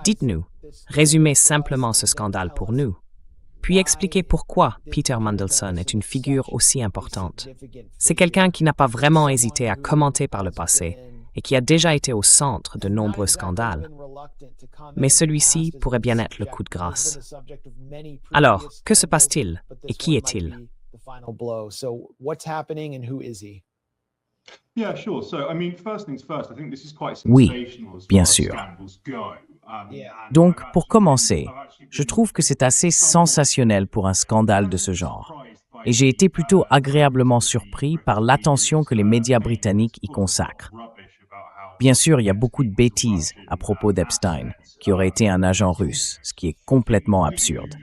Dites-nous, résumez simplement ce scandale pour nous, puis expliquez pourquoi Peter Mandelson est une figure aussi importante. C'est quelqu'un qui n'a pas vraiment hésité à commenter par le passé et qui a déjà été au centre de nombreux scandales. Mais celui-ci pourrait bien être le coup de grâce. Alors, que se passe-t-il et qui est-il? Oui, bien sûr. Donc, pour commencer, je trouve que c'est assez sensationnel pour un scandale de ce genre. Et j'ai été plutôt agréablement surpris par l'attention que les médias britanniques y consacrent. Bien sûr, il y a beaucoup de bêtises à propos d'Epstein, qui aurait été un agent russe, ce qui est complètement absurde.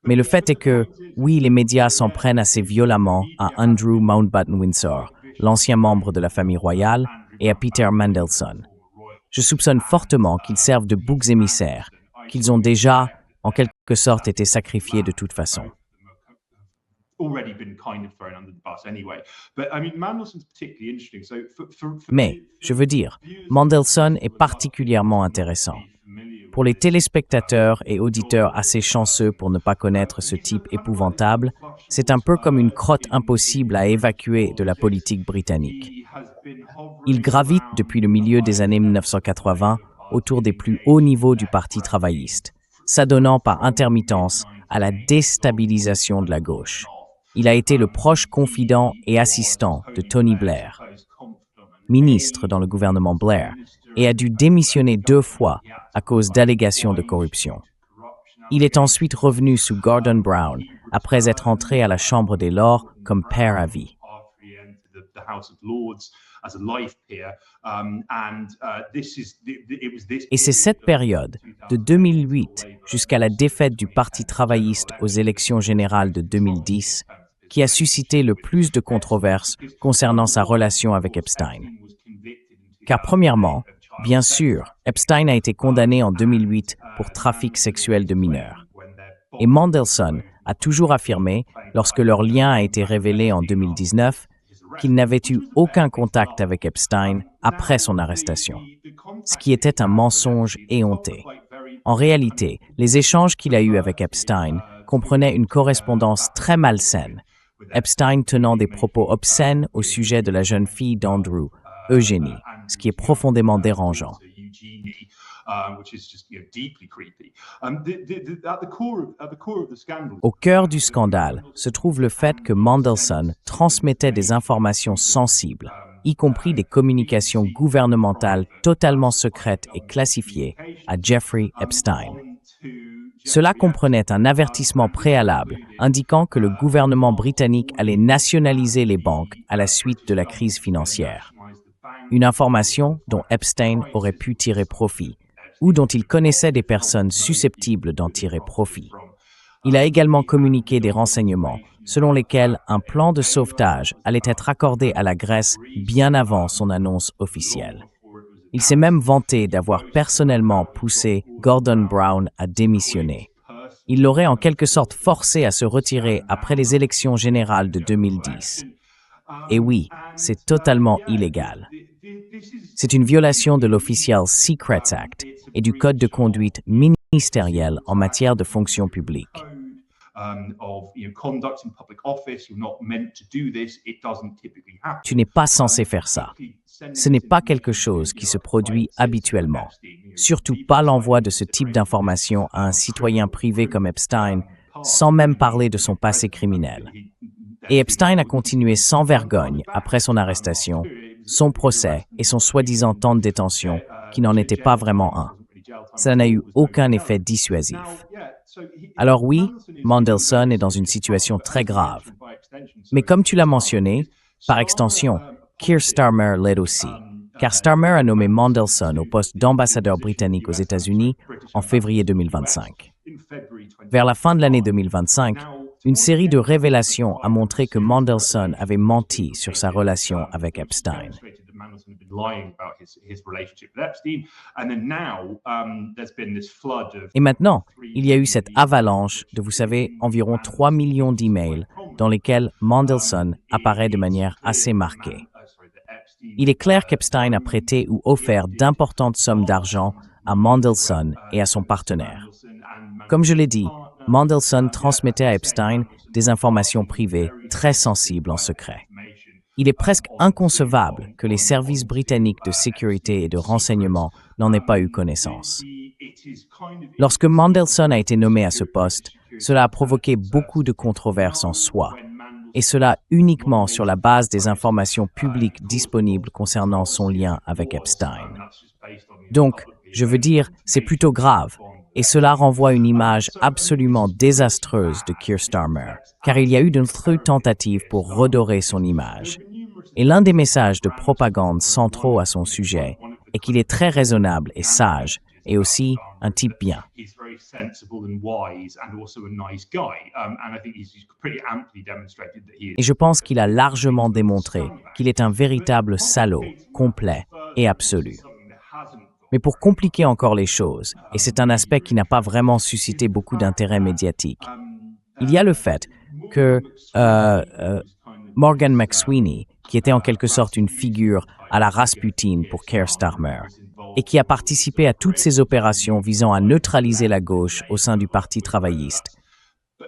Mais le fait est que, oui, les médias s'en prennent assez violemment à Andrew Mountbatten-Windsor, l'ancien membre de la famille royale, et à Peter Mandelson. Je soupçonne fortement qu'ils servent de boucs émissaires, qu'ils ont déjà, en quelque sorte, été sacrifiés de toute façon. Mais, je veux dire, Mandelson est particulièrement intéressant. Pour les téléspectateurs et auditeurs assez chanceux pour ne pas connaître ce type épouvantable, c'est un peu comme une crotte impossible à évacuer de la politique britannique. Il gravite depuis le milieu des années 1980 autour des plus hauts niveaux du Parti travailliste, s'adonnant par intermittence à la déstabilisation de la gauche. Il a été le proche confident et assistant de Tony Blair, ministre dans le gouvernement Blair, et a dû démissionner 2 fois à cause d'allégations de corruption. Il est ensuite revenu sous Gordon Brown après être entré à la Chambre des Lords comme pair à vie. Et c'est cette période, de 2008 jusqu'à la défaite du Parti travailliste aux élections générales de 2010, qui a suscité le plus de controverses concernant sa relation avec Epstein. Car premièrement, bien sûr, Epstein a été condamné en 2008 pour trafic sexuel de mineurs. Et Mandelson a toujours affirmé, lorsque leur lien a été révélé en 2019, qu'il n'avait eu aucun contact avec Epstein après son arrestation, ce qui était un mensonge éhonté. En réalité, les échanges qu'il a eus avec Epstein comprenaient une correspondance très malsaine, Epstein tenant des propos obscènes au sujet de la jeune fille d'Andrew, Eugénie, ce qui est profondément dérangeant. Au cœur du scandale se trouve le fait que Mandelson transmettait des informations sensibles, y compris des communications gouvernementales totalement secrètes et classifiées, à Jeffrey Epstein. Cela comprenait un avertissement préalable indiquant que le gouvernement britannique allait nationaliser les banques à la suite de la crise financière. Une information dont Epstein aurait pu tirer profit, ou dont il connaissait des personnes susceptibles d'en tirer profit. Il a également communiqué des renseignements selon lesquels un plan de sauvetage allait être accordé à la Grèce bien avant son annonce officielle. Il s'est même vanté d'avoir personnellement poussé Gordon Brown à démissionner. Il l'aurait en quelque sorte forcé à se retirer après les élections générales de 2010. Et oui, c'est totalement illégal. C'est une violation de l'Official Secrets Act et du Code de conduite ministériel en matière de fonction publique. Tu n'es pas censé faire ça. Ce n'est pas quelque chose qui se produit habituellement. Surtout pas l'envoi de ce type d'informations à un citoyen privé comme Epstein, sans même parler de son passé criminel. Et Epstein a continué sans vergogne après son arrestation, son procès et son soi-disant temps de détention, qui n'en était pas vraiment un. Ça n'a eu aucun effet dissuasif. Alors oui, Mandelson est dans une situation très grave. Mais comme tu l'as mentionné, par extension, Keir Starmer l'aide aussi, car Starmer a nommé Mandelson au poste d'ambassadeur britannique aux États-Unis en février 2025. Vers la fin de l'année 2025, une série de révélations a montré que Mandelson avait menti sur sa relation avec Epstein. Et maintenant, il y a eu cette avalanche de, vous savez, environ 3 millions d'emails dans lesquels Mandelson apparaît de manière assez marquée. Il est clair qu'Epstein a prêté ou offert d'importantes sommes d'argent à Mandelson et à son partenaire. Comme je l'ai dit, Mandelson transmettait à Epstein des informations privées très sensibles en secret. Il est presque inconcevable que les services britanniques de sécurité et de renseignement n'en aient pas eu connaissance. Lorsque Mandelson a été nommé à ce poste, cela a provoqué beaucoup de controverses en soi, et cela uniquement sur la base des informations publiques disponibles concernant son lien avec Epstein. Donc, je veux dire, c'est plutôt grave, et cela renvoie une image absolument désastreuse de Keir Starmer, car il y a eu de nombreuses tentatives pour redorer son image. Et l'un des messages de propagande centraux à son sujet est qu'il est très raisonnable et sage, et aussi un type bien. Et je pense qu'il a largement démontré qu'il est un véritable salaud, complet et absolu. Mais pour compliquer encore les choses, et c'est un aspect qui n'a pas vraiment suscité beaucoup d'intérêt médiatique, il y a le fait que Morgan McSweeney, qui était en quelque sorte une figure à la Rasputin pour Keir Starmer, et qui a participé à toutes ces opérations visant à neutraliser la gauche au sein du Parti travailliste,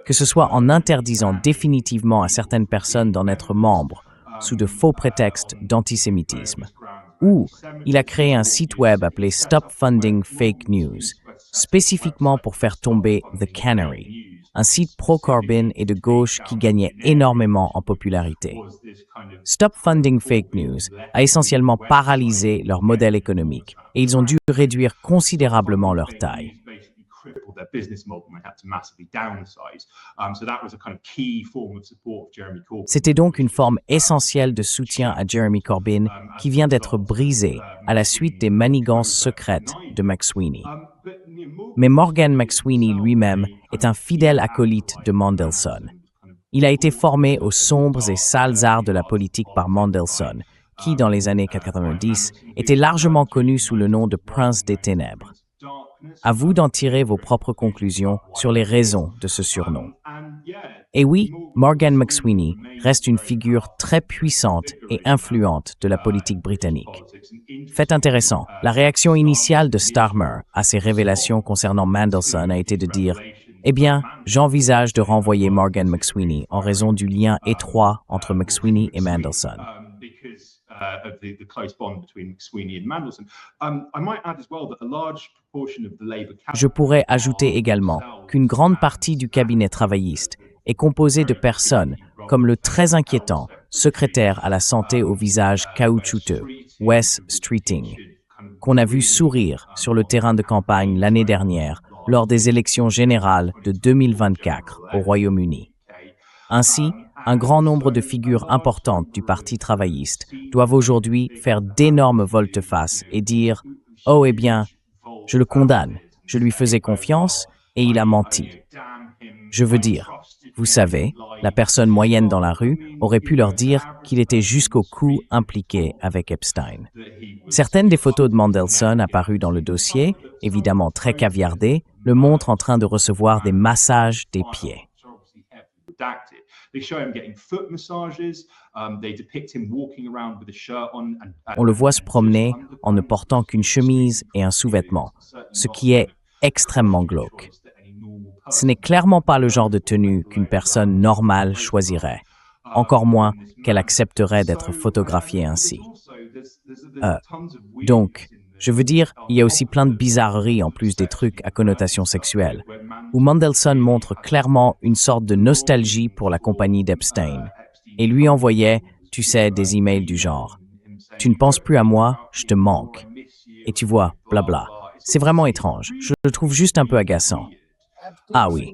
que ce soit en interdisant définitivement à certaines personnes d'en être membres sous de faux prétextes d'antisémitisme, ou il a créé un site web appelé Stop Funding Fake News, spécifiquement pour faire tomber The Canary, un site pro-Corbyn et de gauche qui gagnait énormément en popularité. Stop Funding Fake News a essentiellement paralysé leur modèle économique et ils ont dû réduire considérablement leur taille. C'était donc une forme essentielle de soutien à Jeremy Corbyn qui vient d'être brisée à la suite des manigances secrètes de McSweeney. Mais Morgan McSweeney lui-même est un fidèle acolyte de Mandelson. Il a été formé aux sombres et sales arts de la politique par Mandelson, qui, dans les années 90, était largement connu sous le nom de Prince des Ténèbres. À vous d'en tirer vos propres conclusions sur les raisons de ce surnom. Et oui, Morgan McSweeney reste une figure très puissante et influente de la politique britannique. Fait intéressant, la réaction initiale de Starmer à ces révélations concernant Mandelson a été de dire « Eh bien, j'envisage de renvoyer Morgan McSweeney en raison du lien étroit entre McSweeney et Mandelson. » Je pourrais ajouter également qu'une grande partie du cabinet travailliste est composée de personnes comme le très inquiétant secrétaire à la santé au visage caoutchouteux, Wes Streeting, qu'on a vu sourire sur le terrain de campagne l'année dernière lors des élections générales de 2024 au Royaume-Uni. Ainsi, un grand nombre de figures importantes du Parti travailliste doivent aujourd'hui faire d'énormes volte-face et dire « Oh, eh bien, je le condamne, je lui faisais confiance et il a menti. » Je veux dire, vous savez, la personne moyenne dans la rue aurait pu leur dire qu'il était jusqu'au cou impliqué avec Epstein. Certaines des photos de Mandelson apparues dans le dossier, évidemment très caviardées, le montrent en train de recevoir des massages des pieds. On le voit se promener en ne portant qu'une chemise et un sous-vêtement, ce qui est extrêmement glauque. Ce n'est clairement pas le genre de tenue qu'une personne normale choisirait, encore moins qu'elle accepterait d'être photographiée ainsi. Donc, je veux dire, il y a aussi plein de bizarreries en plus des trucs à connotation sexuelle, où Mandelson montre clairement une sorte de nostalgie pour la compagnie d'Epstein, et lui envoyait, tu sais, des emails du genre « Tu ne penses plus à moi, je te manque. » Et tu vois, blabla. C'est vraiment étrange, je le trouve juste un peu agaçant. Ah oui.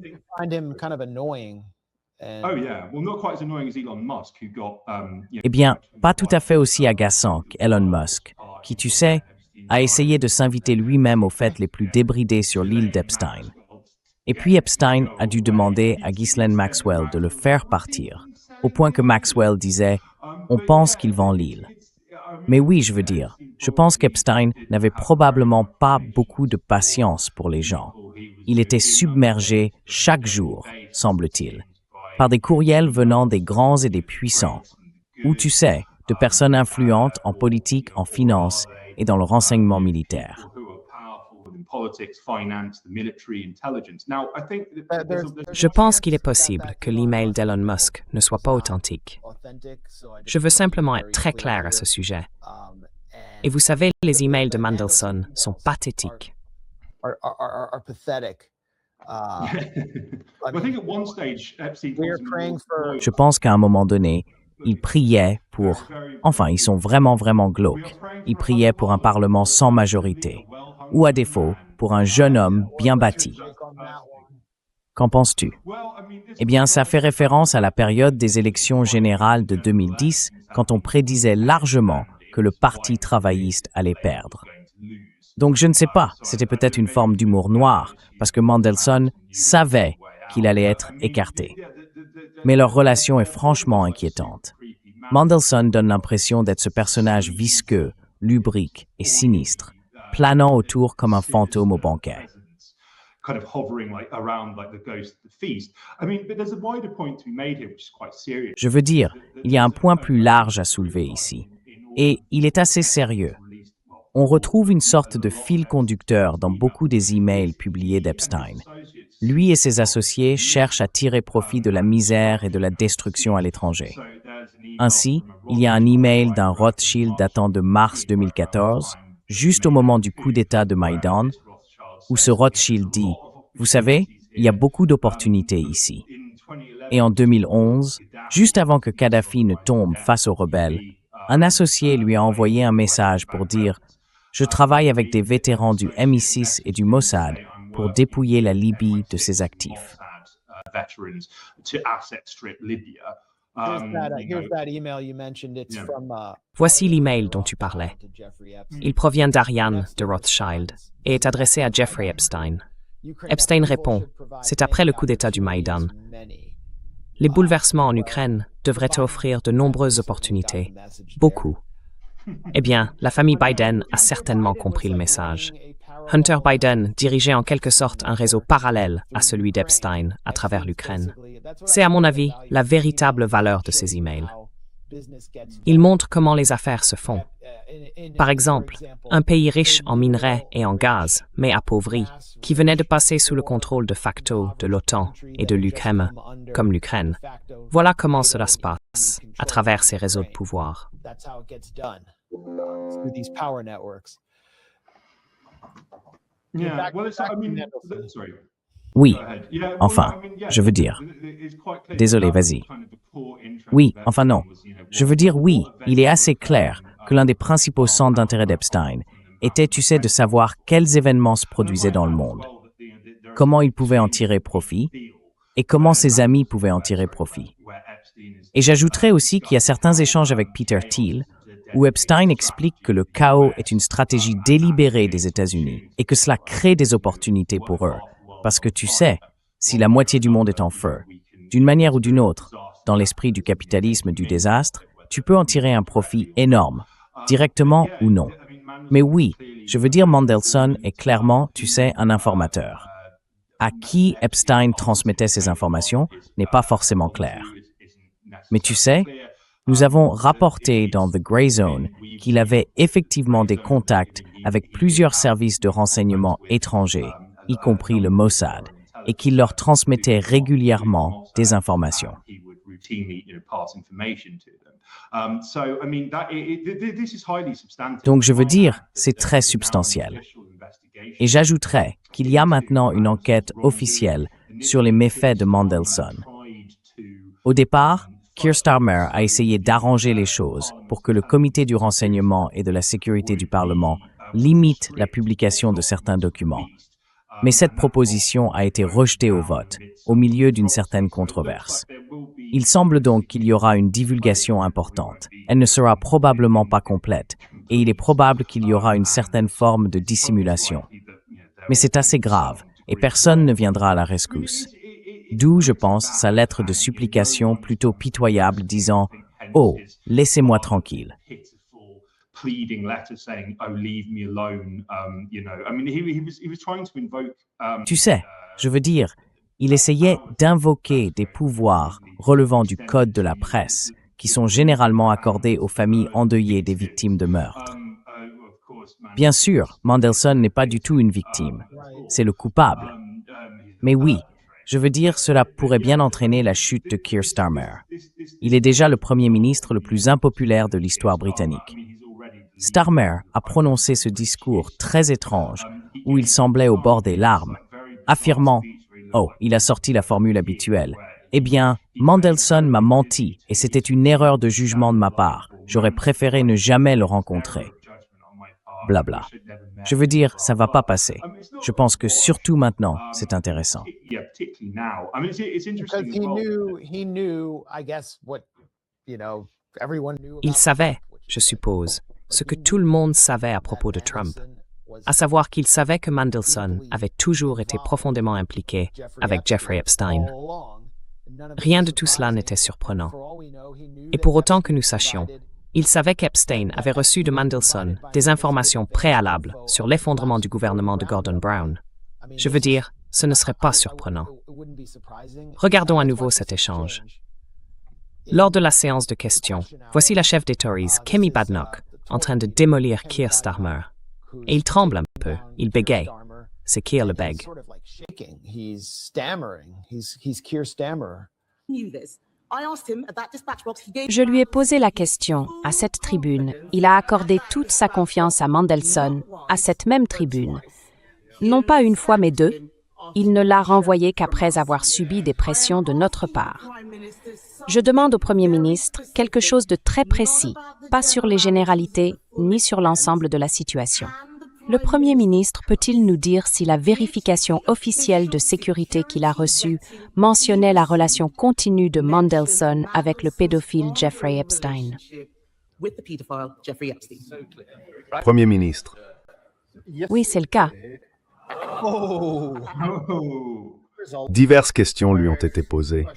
Eh bien, pas tout à fait aussi agaçant qu'Elon Musk, qui, tu sais, a essayé de s'inviter lui-même aux fêtes les plus débridées sur l'île d'Epstein. Et puis Epstein a dû demander à Ghislaine Maxwell de le faire partir, au point que Maxwell disait « On pense qu'il vend l'île ». Mais oui, je veux dire, je pense qu'Epstein n'avait probablement pas beaucoup de patience pour les gens. Il était submergé chaque jour, semble-t-il, par des courriels venant des grands et des puissants, ou tu sais, de personnes influentes en politique, en finance et dans le renseignement militaire. Je pense qu'il est possible que l'email d'Elon Musk ne soit pas authentique. Je veux simplement être très clair à ce sujet. Et vous savez, les emails de Mandelson sont pathétiques. Je pense qu'à un moment donné, ils priaient pour... Enfin, ils sont vraiment, vraiment glauques. Ils priaient pour un Parlement sans majorité. Ou à défaut, pour un jeune homme bien bâti. Qu'en penses-tu? Eh bien, ça fait référence à la période des élections générales de 2010, quand on prédisait largement que le Parti travailliste allait perdre. Donc je ne sais pas, c'était peut-être une forme d'humour noir, parce que Mandelson savait qu'il allait être écarté. Mais leur relation est franchement inquiétante. Mandelson donne l'impression d'être ce personnage visqueux, lubrique et sinistre, planant autour comme un fantôme au banquet. Je veux dire, il y a un point plus large à soulever ici, et il est assez sérieux. On retrouve une sorte de fil conducteur dans beaucoup des emails publiés d'Epstein. Lui et ses associés cherchent à tirer profit de la misère et de la destruction à l'étranger. Ainsi, il y a un email d'un Rothschild datant de mars 2014, juste au moment du coup d'État de Maïdan, où ce Rothschild dit « Vous savez, il y a beaucoup d'opportunités ici. » Et en 2011, juste avant que Kadhafi ne tombe face aux rebelles, un associé lui a envoyé un message pour dire « Je travaille avec des vétérans du MI6 et du Mossad pour dépouiller la Libye de ses actifs. » Voici l'email dont tu parlais. Il provient d'Ariane de Rothschild et est adressé à Jeffrey Epstein. Epstein répond « C'est après le coup d'État du Maïdan. Les bouleversements en Ukraine devraient offrir de nombreuses opportunités. Beaucoup. » Eh bien, la famille Biden a certainement compris le message. Hunter Biden dirigeait en quelque sorte un réseau parallèle à celui d'Epstein à travers l'Ukraine. C'est à mon avis la véritable valeur de ces emails. Ils montrent comment les affaires se font. Par exemple, un pays riche en minerais et en gaz, mais appauvri, qui venait de passer sous le contrôle de facto de l'OTAN et de l'Ukraine, comme l'Ukraine. Voilà comment cela se passe, à travers ces réseaux de pouvoir. Oui, enfin, je veux dire. Désolé, vas-y. Oui, enfin non. Je veux dire oui, il est assez clair que l'un des principaux centres d'intérêt d'Epstein était, tu sais, de savoir quels événements se produisaient dans le monde, comment il pouvait en tirer profit et comment ses amis pouvaient en tirer profit. Et j'ajouterais aussi qu'il y a certains échanges avec Peter Thiel où Epstein explique que le chaos est une stratégie délibérée des États-Unis et que cela crée des opportunités pour eux. Parce que tu sais, si la moitié du monde est en feu, d'une manière ou d'une autre, dans l'esprit du capitalisme du désastre, tu peux en tirer un profit énorme, directement ou non. Mais oui, je veux dire Mandelson est clairement, tu sais, un informateur. À qui Epstein transmettait ces informations n'est pas forcément clair. Mais tu sais, nous avons rapporté dans The Grey Zone qu'il avait effectivement des contacts avec plusieurs services de renseignement étrangers, y compris le Mossad, et qu'il leur transmettait régulièrement des informations. Donc je veux dire, c'est très substantiel. Et j'ajouterais qu'il y a maintenant une enquête officielle sur les méfaits de Mandelson. Au départ, Keir Starmer a essayé d'arranger les choses pour que le Comité du renseignement et de la sécurité du Parlement limite la publication de certains documents. Mais cette proposition a été rejetée au vote, au milieu d'une certaine controverse. Il semble donc qu'il y aura une divulgation importante. Elle ne sera probablement pas complète, et il est probable qu'il y aura une certaine forme de dissimulation. Mais c'est assez grave, et personne ne viendra à la rescousse. D'où, je pense, sa lettre de supplication plutôt pitoyable disant « Oh, laissez-moi tranquille ». Tu sais, je veux dire, il essayait d'invoquer des pouvoirs relevant du code de la presse qui sont généralement accordés aux familles endeuillées des victimes de meurtre. Bien sûr, Mandelson n'est pas du tout une victime, c'est le coupable. Mais oui, je veux dire, cela pourrait bien entraîner la chute de Keir Starmer. Il est déjà le Premier ministre le plus impopulaire de l'histoire britannique. Starmer a prononcé ce discours très étrange où il semblait au bord des larmes, affirmant « Oh, il a sorti la formule habituelle. Eh bien, Mandelson m'a menti et c'était une erreur de jugement de ma part. J'aurais préféré ne jamais le rencontrer. » Blabla. Je veux dire, ça va pas passer. Je pense que surtout maintenant, c'est intéressant. Il savait, je suppose, ce que tout le monde savait à propos de Trump, à savoir qu'il savait que Mandelson avait toujours été profondément impliqué avec Jeffrey Epstein. Rien de tout cela n'était surprenant. Et pour autant que nous sachions, il savait qu'Epstein avait reçu de Mandelson des informations préalables sur l'effondrement du gouvernement de Gordon Brown. Je veux dire, ce ne serait pas surprenant. Regardons à nouveau cet échange. Lors de la séance de questions, voici la chef des Tories, Kemi Badenoch, en train de démolir Keir Starmer. Et il tremble un peu, il bégaye. C'est Keir le bègue. Je lui ai posé la question à cette tribune. Il a accordé toute sa confiance à Mandelson, à cette même tribune. Non pas une fois, mais deux. Il ne l'a renvoyé qu'après avoir subi des pressions de notre part. Je demande au Premier ministre quelque chose de très précis, pas sur les généralités, ni sur l'ensemble de la situation. Le Premier ministre peut-il nous dire si la vérification officielle de sécurité qu'il a reçue mentionnait la relation continue de Mandelson avec le pédophile Jeffrey Epstein? Premier ministre. Oui, c'est le cas. Diverses questions lui ont été posées.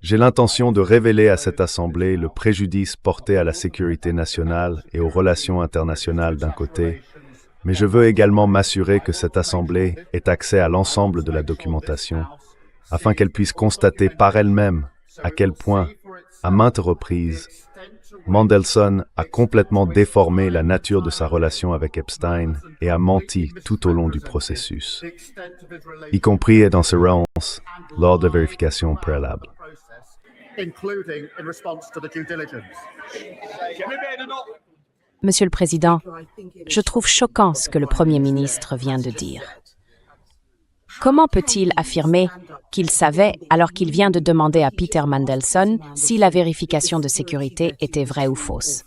J'ai l'intention de révéler à cette Assemblée le préjudice porté à la sécurité nationale et aux relations internationales d'un côté, mais je veux également m'assurer que cette Assemblée ait accès à l'ensemble de la documentation, afin qu'elle puisse constater par elle-même à quel point, à maintes reprises, Mandelson a complètement déformé la nature de sa relation avec Epstein et a menti tout au long du processus, y compris dans ce round lors de vérification préalable. Monsieur le Président, je trouve choquant ce que le Premier ministre vient de dire. Comment peut-il affirmer qu'il savait alors qu'il vient de demander à Peter Mandelson si la vérification de sécurité était vraie ou fausse?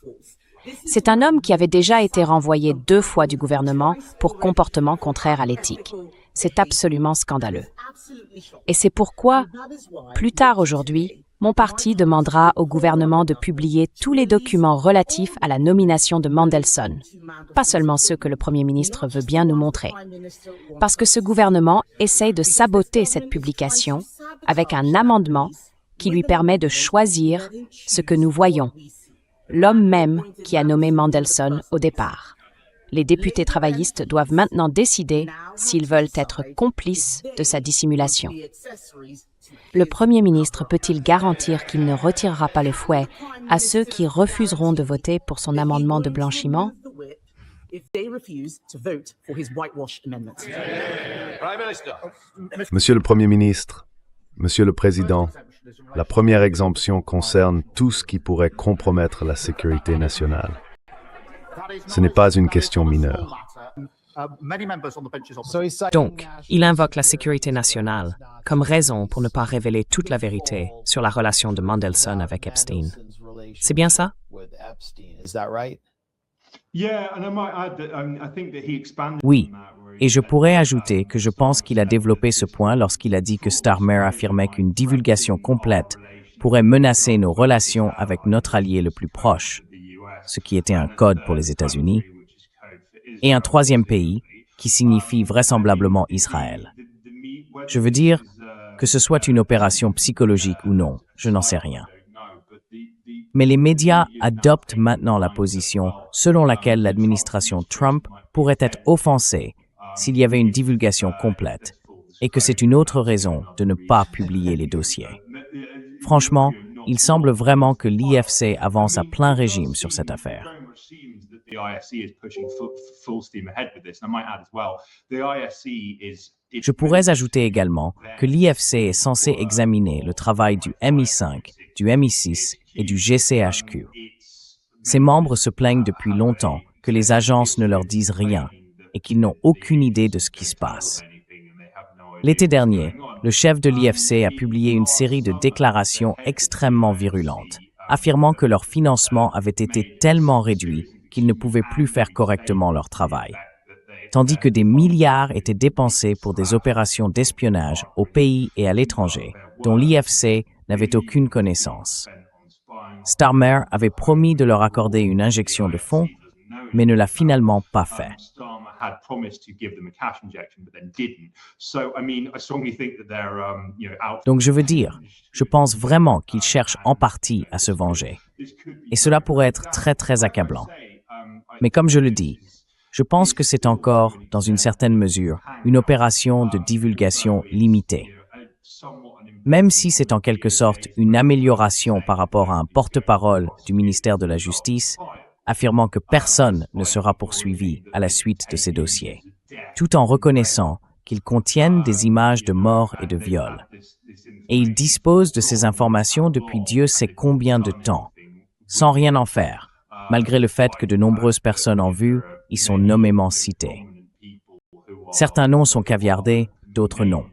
C'est un homme qui avait déjà été renvoyé 2 fois du gouvernement pour comportement contraire à l'éthique. C'est absolument scandaleux. Et c'est pourquoi, plus tard aujourd'hui, mon parti demandera au gouvernement de publier tous les documents relatifs à la nomination de Mandelson, pas seulement ceux que le Premier ministre veut bien nous montrer. Parce que ce gouvernement essaye de saboter cette publication avec un amendement qui lui permet de choisir ce que nous voyons, l'homme même qui a nommé Mandelson au départ. Les députés travaillistes doivent maintenant décider s'ils veulent être complices de sa dissimulation. Le Premier ministre peut-il garantir qu'il ne retirera pas le fouet à ceux qui refuseront de voter pour son amendement de blanchiment? Monsieur le Premier ministre, Monsieur le Président, la première exemption concerne tout ce qui pourrait compromettre la sécurité nationale. Ce n'est pas une question mineure. Donc, il invoque la sécurité nationale comme raison pour ne pas révéler toute la vérité sur la relation de Mandelson avec Epstein. C'est bien ça? Oui, et je pourrais ajouter que je pense qu'il a développé ce point lorsqu'il a dit que Starmer affirmait qu'une divulgation complète pourrait menacer nos relations avec notre allié le plus proche, ce qui était un code pour les États-Unis, et un troisième pays, qui signifie vraisemblablement Israël. Je veux dire, que ce soit une opération psychologique ou non, je n'en sais rien. Mais les médias adoptent maintenant la position selon laquelle l'administration Trump pourrait être offensée s'il y avait une divulgation complète, et que c'est une autre raison de ne pas publier les dossiers. Franchement, Il semble vraiment que l'IFC avance à plein régime sur cette affaire. Je pourrais ajouter également que l'IFC est censé examiner le travail du MI5, du MI6 et du GCHQ. Ses membres se plaignent depuis longtemps que les agences ne leur disent rien et qu'ils n'ont aucune idée de ce qui se passe. L'été dernier, le chef de l'IFC a publié une série de déclarations extrêmement virulentes, affirmant que leur financement avait été tellement réduit qu'ils ne pouvaient plus faire correctement leur travail, tandis que des milliards étaient dépensés pour des opérations d'espionnage au pays et à l'étranger, dont l'IFC n'avait aucune connaissance. Starmer avait promis de leur accorder une injection de fonds, mais ne l'a finalement pas fait. Donc je veux dire, je pense vraiment qu'ils cherchent en partie à se venger. Et cela pourrait être très très accablant. Mais comme je le dis, je pense que c'est encore, dans une certaine mesure, une opération de divulgation limitée. Même si c'est en quelque sorte une amélioration par rapport à un porte-parole du ministère de la Justice, affirmant que personne ne sera poursuivi à la suite de ces dossiers, tout en reconnaissant qu'ils contiennent des images de mort et de viol. Et ils disposent de ces informations depuis Dieu sait combien de temps, sans rien en faire, malgré le fait que de nombreuses personnes en vue y sont nommément citées. Certains noms sont caviardés, d'autres non.